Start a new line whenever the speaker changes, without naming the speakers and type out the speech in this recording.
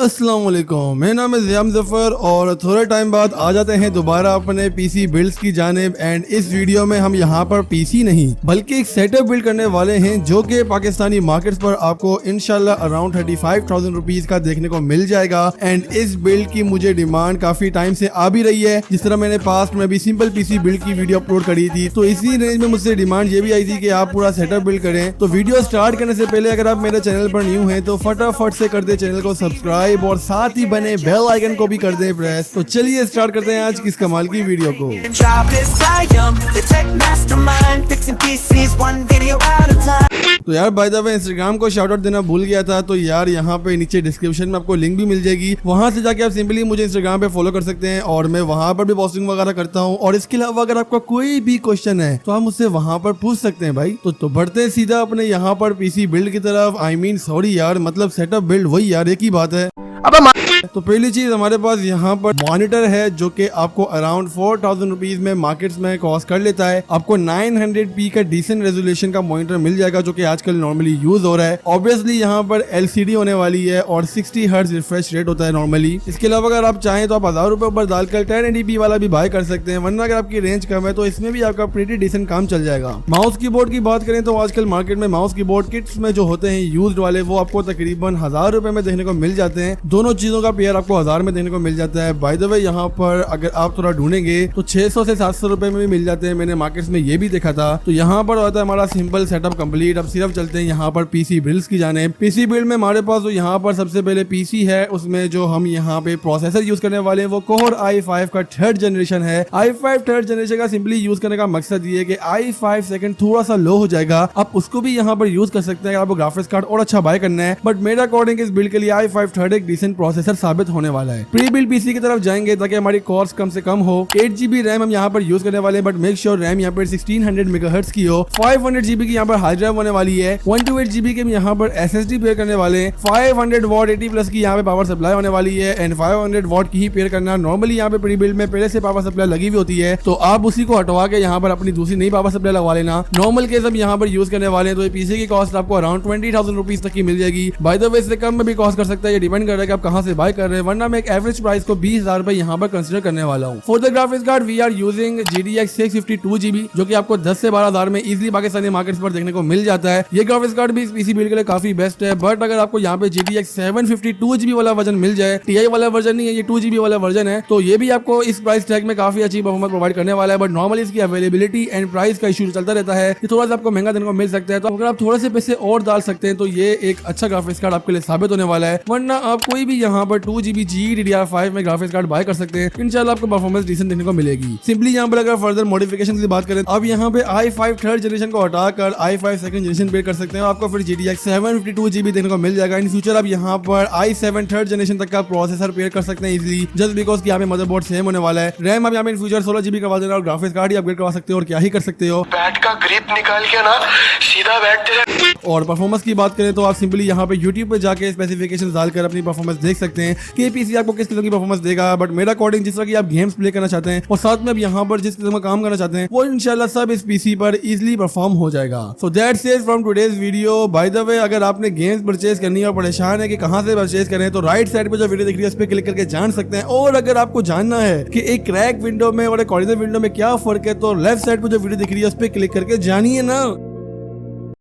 अस्सलाम वालेकुम, मेरा नाम है ज़ियाम ज़फ़र और थोड़े टाइम बाद आ जाते हैं दोबारा अपने पीसी बिल्ड्स की जानिब। एंड इस वीडियो में हम यहाँ पर पीसी नहीं बल्कि एक सेटअप बिल्ड करने वाले हैं जो कि पाकिस्तानी मार्केट्स पर आपको इंशाल्लाह अराउंड 35,000 रुपीज का देखने को मिल जाएगा। एंड इस बिल्ड की मुझे डिमांड काफी टाइम से आ भी रही है। जिस तरह मैंने पास्ट में भी सिंपल पीसी बिल्ड की वीडियो अपलोड करी थी, तो इसी रेंज में मुझसे डिमांड ये भी आई थी कि आप पूरा सेटअप बिल्ड करें। तो वीडियो स्टार्ट करने से पहले अगर आप मेरे चैनल पर न्यू हैं तो फटाफट से कर दे चैनल को सब्सक्राइब और साथ ही बने बेल आइकन को भी कर दे प्रेस। तो चलिए स्टार्ट करते हैं आज की इस कमाल की वीडियो को। तो यार बाय द वे इंस्टाग्राम को शाउट आउट देना भूल गया था, तो यार यहाँ पे नीचे डिस्क्रिप्शन में आपको लिंक भी मिल जाएगी, वहां से जाके आप सिंपली मुझे इंस्टाग्राम पे फॉलो कर सकते हैं और मैं वहां पर भी पोस्टिंग वगैरह करता हूँ। और इसके अलावा अगर आपका कोई भी क्वेश्चन है तो आप मुझसे वहां पर पूछ सकते हैं भाई। तो बढ़ते हैं सीधा अपने यहाँ पर पीसी बिल्ड की तरफ। आई मीन सॉरी यार, मतलब सेटअप बिल्ड वही यार, एक ही बात है। तो पहली चीज हमारे पास यहाँ पर मॉनिटर है जो कि आपको अराउंड 4,000 रुपीज में मार्केट्स में कॉस्ट कर लेता है। आपको 900p का डिसेंट रेजोल्यूशन का मॉनिटर मिल जाएगा जो कि आजकल नॉर्मली यूज हो रहा है। ऑब्वियसली यहाँ पर LCD होने वाली है और 60 हर्ट्ज रिफ्रेश रेट होता है नॉर्मली। इसके अलावा अगर आप चाहें तो आप 1000 रुपए ऊपर डालकर 1080p वाला भी बाय कर सकते हैं, वरना अगर आपकी रेंज कम है तो इसमें भी आपका प्रीटी डिसेंट काम चल जाएगा। माउस कीबोर्ड की बात करें तो आजकल मार्केट में माउस कीबोर्ड किट्स में जो होते हैं यूज्ड वाले, वो आपको तकरीबन 1000 रुपए में देखने को मिल जाते हैं। दोनों चीजों का पेयर आपको 1000 में देखने को मिल जाता है। बाय द वे यहाँ पर अगर आप थोड़ा ढूंढेंगे तो 600 से 700 रुपए में भी मिल जाते हैं, मैंने मार्केट्स में ये भी देखा था। तो यहाँ पर होता है हमारा सिंपल सेटअप कंप्लीट। अब सिर्फ चलते हैं यहाँ पर पीसी बिल्ड्स की जाने। पीसी बिल्ड में हमारे पास तो यहाँ पर सबसे पहले पीसी है, उसमें जो हम यहाँ पे प्रोसेसर यूज करने वाले हैं वो कोर i5 का 3rd जनरेशन है। i5 3rd जनरेशन का सिंपली यूज करने का मकसद ये है कि i5 सेकंड थोड़ा सा लो हो जाएगा, आप उसको भी यहाँ पर यूज कर सकते हैं। आपको ग्राफिक्स कार्ड और अच्छा बाय करना है, बट मेरे अकॉर्डिंग इस बिल्ड के लिए i5 3rd एक डिसेंट प्रोसेसर साबित होने वाला है। प्री बिल्ड पीसी की तरफ जाएंगे ताकि हमारी कॉस्ट कम से कम हो। 8GB रैम हम यहाँ पर यूज करने वाले हैं, बट मेक श्योर रैम यहाँ पर 1600 मेगाहर्ट्ज की हो। 500GB की यहाँ पर हार्ड ड्राइव होने वाली है। 128GB के यहाँ पर SSD पेयर करने वाले हैं। 500 वॉट 80+ की यहाँ पे पावर सप्लाई होने वाली है एंड 500 वॉट की ही पेयर करना। नॉर्मली यहाँ पे प्री बिल्ड में पहले से पावर सप्लाई लगी हुई होती है, तो आप उसी को हटवा के यहाँ पर अपनी दूसरी नई पावर सप्लाई लगवा लेना। नॉर्मल केस हम यहाँ पर यूज करने वाले हैं, तो पीसी की कॉस्ट आपको अराउंड 20,000 रुपीज तक की मिल जाएगी। बाय द वे इससे कम में भी कॉस्ट कर सकता है, ये डिपेंड कर रहा है कि आप कहाँ से बाय कर रहे हैं, वरना मैं एक एवरेज प्राइस को 20,000 रुपए यहाँ पर कंसिडर करने वाला हूँ। For the graphics card we are using GTX 652GB जो कि आपको 10 से 12,000 में इजीली पाकिस्तानी मार्केट्स पर देखने को मिल जाता है। ये ग्राफिक्स कार्ड भी इस पीसी बिल्ड के लिए काफी बेस्ट है, बट अगर आपको यहाँ पे GTX 752GB वाला वर्जन मिल जाए, TI वाला वर्जन नहीं है, ये 2GB वाला वर्जन है, तो ये भी आपको इस प्राइस टैग में काफी अच्छी परफॉर्मेंस प्रोवाइड करने वाला है। बट नॉर्मली इसकी अवेलेबिलिटी एंड प्राइस का इशू चलता रहता है, ये थोड़ा सा आपको महंगा देने को मिल सकता है। तो अगर आप थोड़े से पैसे और डाल सकते हैं तो ये एक अच्छा ग्राफिक्स कार्ड आपके लिए साबित होने वाला है, वरना आप कोई भी यहाँ पर 2GB GDDR5 में ग्राफिक्स कार्ड बाय कर सकते हैं। इंशाल्लाह आपको परफॉर्मेंस डिसेंट देखने को मिलेगी। सिंपली यहाँ पर अगर फर्दर मॉडिफिकेशन की बात करें, अब यहाँ पे i5 3rd जनरेशन को हटाकर i5 2nd जनरेशन पेयर कर सकते हैं, आपको फिर GTX 752GB देखने को मिल जाएगा। इन फ्यूचर आप यहाँ पर i7 3rd जनरेशन तक का प्रोसेसर पेयर कर सकते हैं इजीली, जस्ट बिकॉज कि यहाँ पे मदरबोर्ड सेम होने वाला है। रैम आप यहाँ पे इन फ्यूचर 16GB करवा देना और ग्राफिक्स कार्ड ही अपग्रेड करवा सकते हो और क्या ही कर सकते हो।
बैट का ग्रिप निकाल के ना सीधा बैठ तेरे।
और परफॉर्मेंस की बात करें तो आप सिंपली यहाँ पे YouTube पे जाके स्पेसिफिकेशंस डालकर अपनी परफॉर्मेंस देख सकते हैं कि पीसी आपको किस किस्म की परफॉर्मेंस देगा। बट मेरा अकॉर्डिंग जिस तरह की आप गेम्स प्ले करना चाहते हैं और साथ में अब यहाँ पर जिस किस्म का काम करना चाहते हैं, वो इंशाल्लाह सब इस पीसी पर इजीली परफॉर्म हो जाएगा। So that's it from today's video. By the way अगर आपने गेम्स परचेज करनी है और परेशान है कि कहां से परचेज करें, तो राइट साइड पे जो वीडियो दिख रही है उस पर क्लिक करके जान सकते हैं। और अगर आपको जानना है कि एक क्रैक विंडो में और एक ऑरिजिनल विंडो में क्या फर्क है, तो लेफ्ट साइड पे जो वीडियो दिख रही है उस पर क्लिक करके जानिए ना।